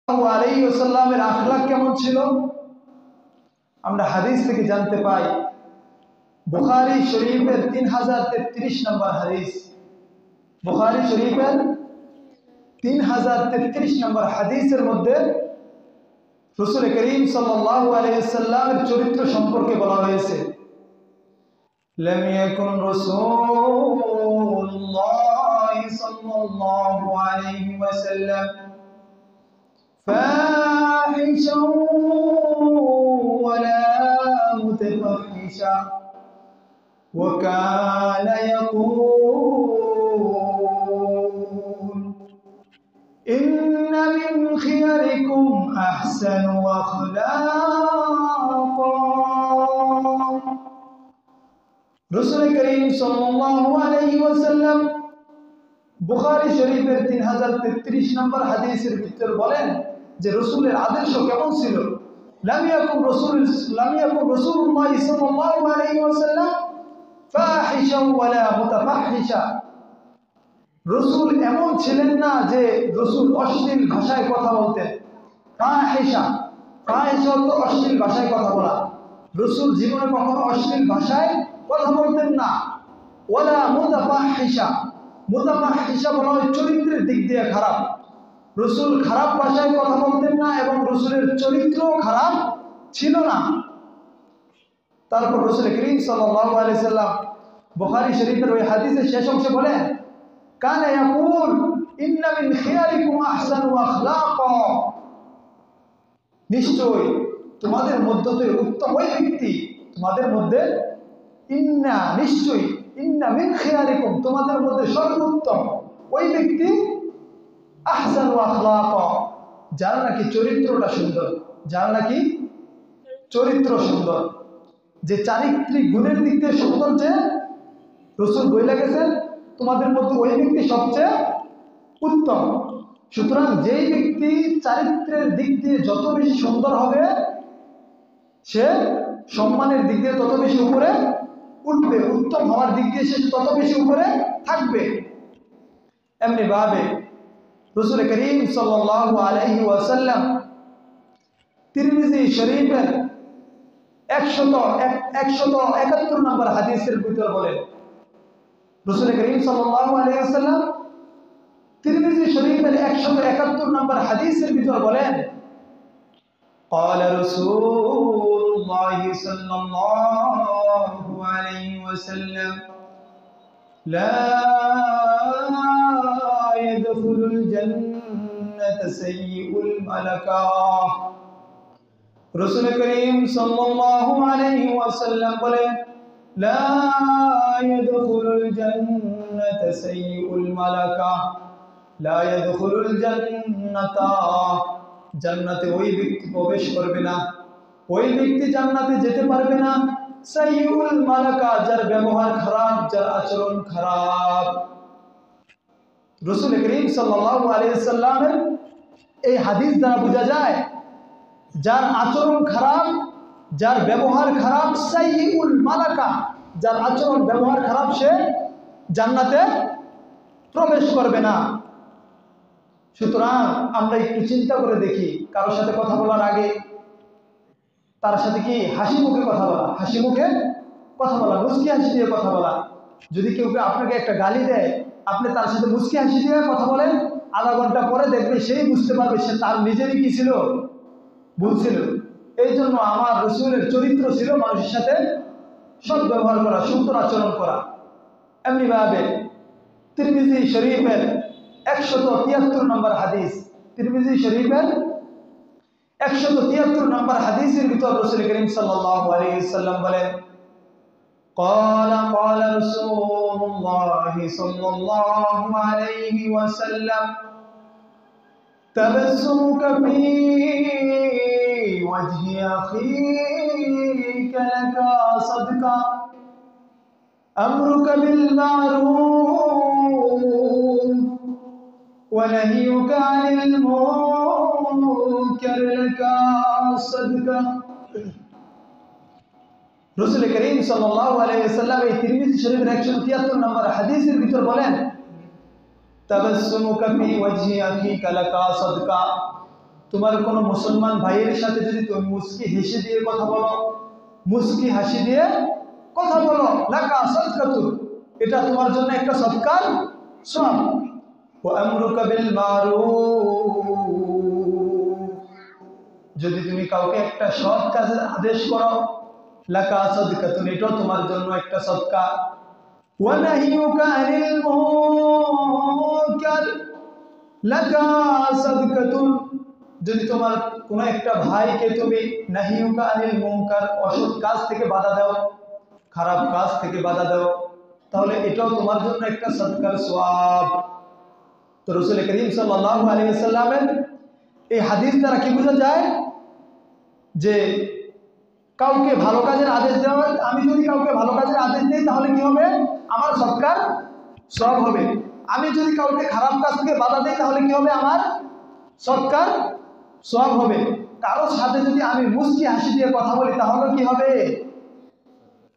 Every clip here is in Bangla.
আলাইহি ওয়াসাল্লামের আখলাক কেমন ছিল আমরা হাদিস থেকে জানতে পাই। বুখারী শরীফের 3033 নম্বর হাদিস, বুখারী শরীফের 3033 নম্বর হাদিসের মধ্যে রাসূল করিম সাল্লাল্লাহু আলাইহি ওয়াসাল্লামের চরিত্র সম্পর্কে বলা হয়েছে। লাম ইয়াকুন রাসূলুল্লাহ সাল্লাল্লাহু আলাইহি ওয়াসাল্লাম ফাহিশা ওয়ালা মুতাফাহিশা ওয়া কানা ইয়াকুল ইন্না মিন খিয়ারিকুম আহসানু আখলাকা। রাসূল করিম সাল্লাল্লাহু আলাইহি ওয়াসাল্লাম বুখারী শরীফের 3033 নম্বর হাদিসের ভিতর বলেন যে রাসূলের আদর্শ কেমন ছিল। লাম ইয়াকুন রাসূলুল্লাহ সাল্লাল্লাহু আলাইহি ওয়াসাল্লাম ফাহিশা ওয়ালা মুতাফাহিশা। রাসূল এমন ছিলেন না যে রাসূল অশ্লীল ভাষায় কথা বলতেন। ফাহিশা তো অশ্লীল ভাষায় কথা বলা। রাসূল জীবনে কখনো অশ্লীল ভাষায় কথা বলতেন না। ওয়ালা মুতাফাহিশা বলা হয় চরিত্রের দিক দিয়ে খারাপ। রাসূল খারাপ ভাষায় কথা বলতেন না এবং রাসূলের চরিত্র খারাপ ছিল না। তারপর রাসূল করিম সাল্লাল্লাহু আলাইহি সাল্লাম বুখারী শরীফের ওই হাদিসের শেষ অংশে বলেন কানা ইয়াকুল ইন্না মিন খিয়ারিকুম আহসানু আখলাকা। নিশ্চয় তোমাদের মধ্যে উত্তম ওই ব্যক্তি, তোমাদের মধ্যে ইন্না মিন খিয়ারিকুম তোমাদের মধ্যে সর্বোত্তম ওই ব্যক্তি আহসানু আখলাকা, যার নাকি চরিত্রটা সুন্দর, যার নাকি চরিত্র সুন্দর, যে চারিত্রিক গুণের দিক দিয়ে সুন্দর, যে রাসূল বলে গেছেন তোমাদের মধ্যে ওই ব্যক্তি সবচেয়ে উত্তম। সুতরাং যেই ব্যক্তি চারিত্রের দিক দিয়ে যত বেশি সুন্দর হবে সে সম্মানের দিক দিয়ে তত বেশি উপরে উঠবে, উত্তম হওয়ার দিক দিয়ে সে তত বেশি উপরে থাকবে। এমনি ভাবে রাসূল করিম সাল্লাল্লাহু আলাইহি ওয়াসাল্লাম তিরমিজি শরীফের 171 নম্বর হাদিসের ভিতর বলেন, রাসূল করিম সাল্লাল্লাহু আলাইহি ওয়াসাল্লাম তিরমিজি শরীফের 171 নম্বর হাদিসের ভিতর বলেন قال رسول الله صلى الله عليه وسلم لا يدخل الجنة سيء الملكة। রাসূল করিম সাল্লাল্লাহু আলাইহি ওয়াসাল্লাম বলেন লা ইয়াদখুলুল জান্নাতা সাইয়্যুল মালাকা, লা ইয়াদখুলুল জান্নাতা, জান্নাতে ওই ব্যক্তি প্রবেশ করবে না, ওই ব্যক্তি জান্নাতে যেতে পারবে না সাইয়্যুল মালাকা, যার ব্যবহার খারাপ, যার আচরণ খারাপ। রাসূল করিম সাল্লাল্লাহু আলাইহি ওয়াসাল্লামের এই হাদিস দ্বারা বোঝা যায় যার আচরণ খারাপ, যার ব্যবহার খারাপ, সাইয়্যুল মালাকা, যার আচরণ ব্যবহার খারাপ, সে জান্নাতে প্রবেশ করবে না। সুতরাং আমরা একটু চিন্তা করে দেখি, কারোর সাথে কথা বলার আগে তার সাথে কি হাসি মুখে কথা বলা, হাসি মুখে কথা বলা, মুচকি হাসি দিয়ে কথা বলা। যদি কেউ আপনাকে একটা গালি দেয়, আপনি তার সাথে মুচকি হাসি দিয়ে কথা বলেন, আধা ঘন্টা পরে দেখবে সেই বুঝতে পারবে সে তার নিজেরই কি ছিল, ভুল ছিল। এই জন্য আমার রাসূলের চরিত্র ছিল মানুষের সাথে সৎ ব্যবহার করা, সুন্দর আচরণ করা। এমনি ভাবে তিরমিজি শরীফের 173 নম্বর হাদিস, তিরমিজি শরীফের 173 নম্বর হাদিসের ভিতর রাসূল করিম সাল্লাল্লাহু আলাইহি ওয়াসাল্লাম বলেন قال رسول الله صلى الله عليه وسلم تبسمك في وجه أخيك لك صدقة أمرك بالمعروف ونهيك عن المنكر لك صدقة। রাসূল করিম সাল্লাল্লাহু আলাইহি ওয়াসাল্লাম এই তিরমিজি শরীফের 173 নম্বর হাদিসের ভিতর বলেন তাবাসসুমুকা ফি ওয়াজহি আখিকা লাকা সাদকা, তোমার কোনো মুসলমান ভাইয়ের সাথে যদি তুমি মুস্কি হেসে দিয়ে কথা বলো, মুস্কি হাসি দিয়ে কথা বলো, লাকা সাদকাতুন, এটা তোমার জন্য একটা সদকার সওয়াব। ওয়া আমরুকা বিল মারুফ, যদি তুমি কাউকে একটা সৎ কাজের আদেশ করো, লাকা সাদকাতুন, এটাও তোমার জন্য একটা সদকা। ওয়া নাহিয়ুকা আনিল মুনকার লাকা সাদকাতুন, যদি তোমার কোনো একটা ভাইকে তুমি নাহিয়ুকা আনিল মুনকার, অসৎ কাজ থেকে বাধা দাও, খারাপ কাজ থেকে বাধা দাও, তাহলে এটাও তোমার জন্য একটা সদকার সওয়াব। তো রাসূল করিম সাল্লাল্লাহু আলাইহি ওয়াসাল্লামের এই হাদিস দ্বারা কি বোঝা যায় যে কাউকে ভালো কাজের আদেশ দেওয়া, আমি যদি কাউকে ভালো কাজের আদেশ দিই তাহলে কি হবে, আমার সদকার সওয়াব হবে। আমি যদি কাউকে খারাপ কাজ থেকে বাধা দিই তাহলে কি হবে, আমার সদকার সওয়াব হবে। কারোর সাথে যদি আমি মুস্কি হাসি দিয়ে কথা বলি তাহলে কি হবে,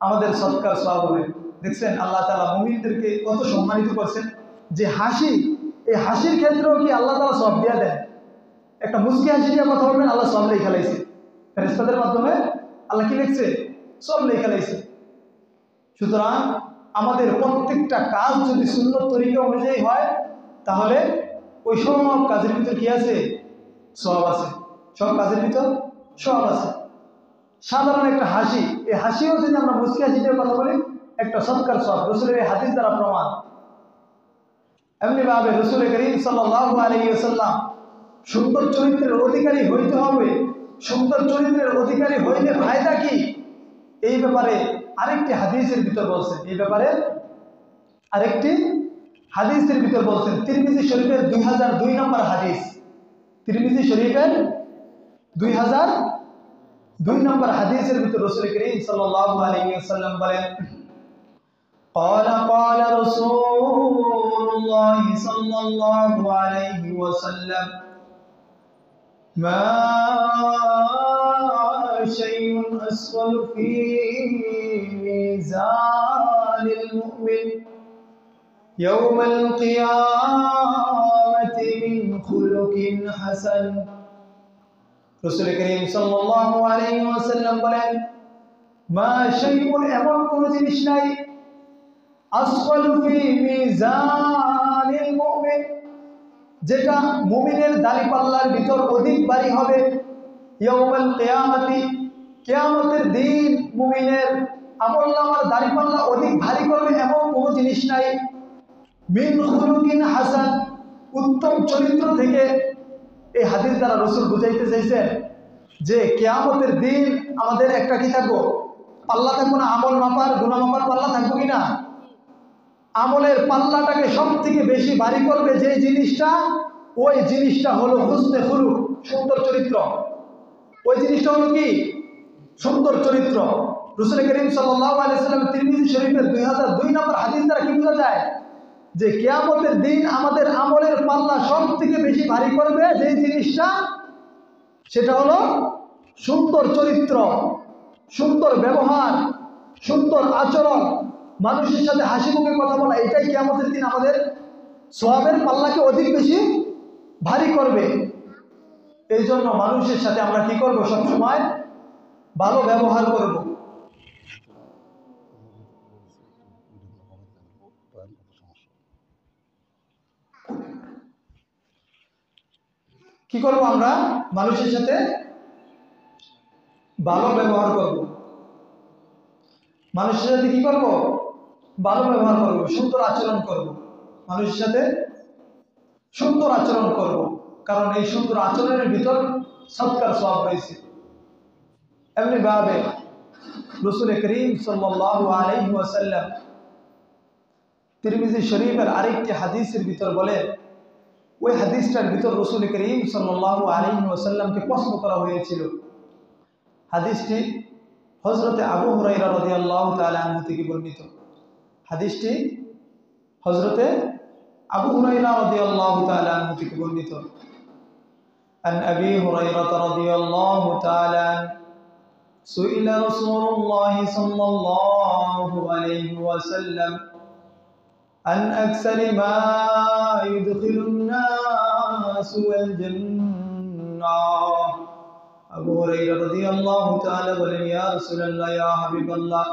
আমাদের সদকার সওয়াব হবে। দেখছেন আল্লাহ তাআলা মুমিনদেরকে কত সম্মানিত করছেন, যে হাসি, এই হাসির ক্ষেত্রেও কি আল্লাহ তাআলা সওয়াব দিয়ে দেন। একটা মুস্কি হাসি দিয়ে কথা বলবেন, আল্লাহ সওয়াব লেখা লাইছে, ফেরেশতাদের মাধ্যমে আল্লাহ কি লিখছে, সওয়াব লেখা লাইছে। সুতরাং আমাদের প্রত্যেকটা কাজ যদি সুন্নত তরিকা অনুযায়ী হয় তাহলে ওই সব কাজের ভিতর কি আছে, সওয়াব আছে, সব কাজের ভিতর সওয়াব আছে। সাধারণ একটা হাসি, এই হাসিও যদি আমরা মুস্কি হাসি দিয়ে কথা বলি একটা সদকার সওয়াব, রাসূলের এই হাদিস দ্বারা প্রমাণ। এমনি ভাবে রাসূল করিম সাল্লাল্লাহু আলাইহি ওয়াসাল্লাম সুন্দর চরিত্রের অধিকারী হইতে হবে। সুন্দর চরিত্রের অধিকারী হইলে ফায়দা কি, এই ব্যাপারে আরেকটি হাদিসের ভিতর বলছেন, এই ব্যাপারে আরেকটি হাদিসের ভিতর বলছেন। তিরমিজি শরীফের 2002 নম্বর হাদিস, তিরমিজি শরীফের 2002 নম্বর হাদিসের ভিতর রাসূল করিম সাল্লাল্লাহু আলাইহি ওয়াসাল্লাম বলেন, قال رسول الله صلى الله عليه وسلم ما شيء أسفل في ميزان المؤمن يوم القيامة من خلق حسن। রাসূল করিম সাল্লাল্লাহু আলাইহি ওয়াসাল্লাম বলেন, মা শাইউন, এমন কোন জিনিস নাই, আসফালু ফি মিজানিল মুমিন, যেটা মুমিনের দাড়িপাল্লার ভিতর অধিক ভারী হবে, ইয়াউমাল কিয়ামতি, কিয়ামতের দিন মুমিনের আমলনামার দাড়িপাল্লা অধিক ভারী করবে এমন কোনো জিনিস নাই। মিন খুলুকিন হাসান, উত্তম চরিত্র থেকে। এই হাদিস দ্বারা রাসূল বুঝাইতে চাইছেন যে কিয়ামতের দিন আমাদের একটা কি থাকবো, পাল্লা থাকবো না, আমল মাপার গুনাহ মাপার পাল্লা থাকবো কিনা। আমলের পাল্লাটাকে সব থেকে বেশি ভারী করবে যে জিনিসটা, ওই জিনিসটা হলো হুসনে খুলুক, সুন্দর চরিত্র। ওই জিনিসটা হলো কি, সুন্দর চরিত্র। রাসূল করিম সাল্লাল্লাহু আলাইহি ওয়াসাল্লাম তিরমিজি শরীফের 2002 নম্বর হাদিস দ্বারা কি বোঝা যায় যে কিয়ামতের দিন আমাদের আমলের পাল্লা সব থেকে বেশি ভারী করবে যে জিনিসটা, সেটা হলো সুন্দর চরিত্র, সুন্দর ব্যবহার, সুন্দর আচরণ, মানুষের সাথে হাসি মুখে কথা বলা। এটাই কিয়ামতের দিন আমাদের সওয়াবের পাল্লাকে অধিক বেশি ভারী করবে। এই জন্য মানুষের সাথে আমরা কি করব, সবসময় ভালো ব্যবহার করব। কি করব, আমরা মানুষের সাথে ভালো ব্যবহার করব। মানুষের সাথে কি করব, ভালো ব্যবহার করব, সুন্দর আচরণ করব, মানুষের সাথে সুন্দর আচরণ করব, কারণ এই সুন্দর আচরণের ভিতর সদকার সওয়াব রয়েছে। এমনি ভাবে রাসূল করিম সাল্লাল্লাহু আলাইহি ওয়াসাল্লাম তিরমিজি শরীফের আরেকটি হাদিসের ভিতর বলে, ওই হাদিসটার ভিতর রাসূল করিম সাল্লাল্লাহু আলাইহি ওয়াসাল্লামকে প্রশ্ন করা হয়েছিল। হাদিসটি হযরতে আবু হুরায়রা রাদিয়াল্লাহু তাআলা আনহু থেকে বর্ণিত। হাদিসটি হযরতে আবু হুরায়রা রাদিয়াল্লাহু তাআলা আনহু থেকে বর্ণিত। আন আবি হুরায়রা রাদিয়াল্লাহু তাআলা সুইলা রাসূলুল্লাহ সাল্লাল্লাহু আলাইহি ওয়াসাল্লাম আন আকসারি মা ইউদখিলুন নাস ওয়াল জান্নাহ النار আবু হুরায়রা রাদিয়াল্লাহু তাআলা বলেন, ইয়া রাসূলুল্লাহ, ইয়া হাবিবাল্লাহ,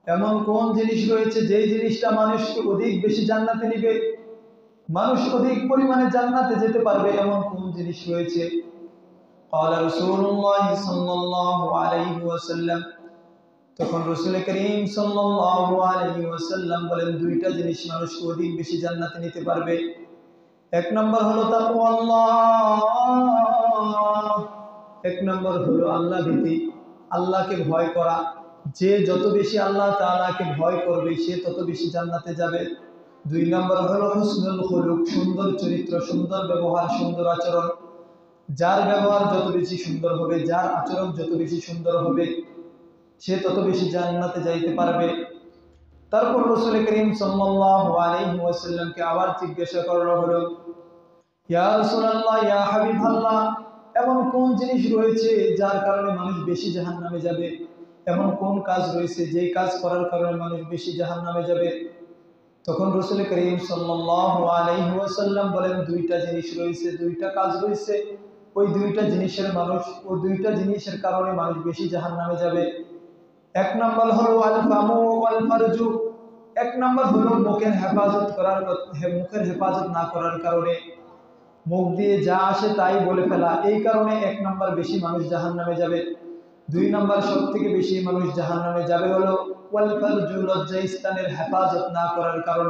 এমন কোন জিনিস রয়েছে যেই জিনিসটা মানুষকে অধিক বেশি জান্নাতে নিবে, মানুষ অধিক পরিমাণে জান্নাতে যেতে পারবে, এমন কোন জিনিস রয়েছে? قال رسول الله صلى الله عليه وسلم, তখন রাসূল করিম সাল্লাল্লাহু আলাইহি ওয়াসাল্লাম বলেন, দুইটা জিনিস মানুষকে অধিক বেশি জান্নাতে নিতে পারবে। এক নম্বর হলো তাকওয়াল্লাহ, এক নম্বর হলো আল্লাহ ভীতি, আল্লাহকে ভয় করা। যে যত বেশি আল্লাহ তাআলাকে ভয় করবে সে তত বেশি জান্নাতে যাবে। দুই নম্বর হলো হুসনুল খুলুক, সুন্দর চরিত্র, সুন্দর ব্যবহার, সুন্দর আচরণ। যার ব্যবহার যত বেশি সুন্দর হবে, যার আচরণ যত বেশি সুন্দর হবে, সে তত বেশি জান্নাতে যাইতে পারবে। তারপর রাসূল করিম সাল্লাল্লাহু আলাইহি ওয়াসাল্লামকে আবার জিজ্ঞাসা করা হলো, ইয়া রাসূলুল্লাহ, ইয়া হাবিবাল্লাহ, এমন কোন জিনিস রয়েছে যার কারণে মানুষ বেশি জাহান্নামে যাবে? এমন কোন কাজ রয়েছে যেই কাজ করার কারণে মানুষ বেশি জাহান্নামে যাবে? তখন রাসূল করিম সাল্লাল্লাহু আলাইহি ওয়াসাল্লাম বলেন, দুইটা জিনিস রয়েছে, দুইটা কাজ রয়েছে, ওই দুইটা জিনিসের কারণে মানুষ বেশি জাহান্নামে যাবে। এক নম্বর হলো আল ফামু ওয়াল ফারজু, এক নম্বর হলো মুখের হেফাজত না করার কারণে, মুখ দিয়ে যা আসে তাই বলে ফেলা, এই কারণে এক নম্বর বেশি মানুষ জাহান্নামে যাবে। দুই নম্বর সব থেকে বেশি মানুষ জাহান্নামে যাবে হলো ওয়াল ফারজু, লজ্জাস্থানের হেফাজত না করার কারণে।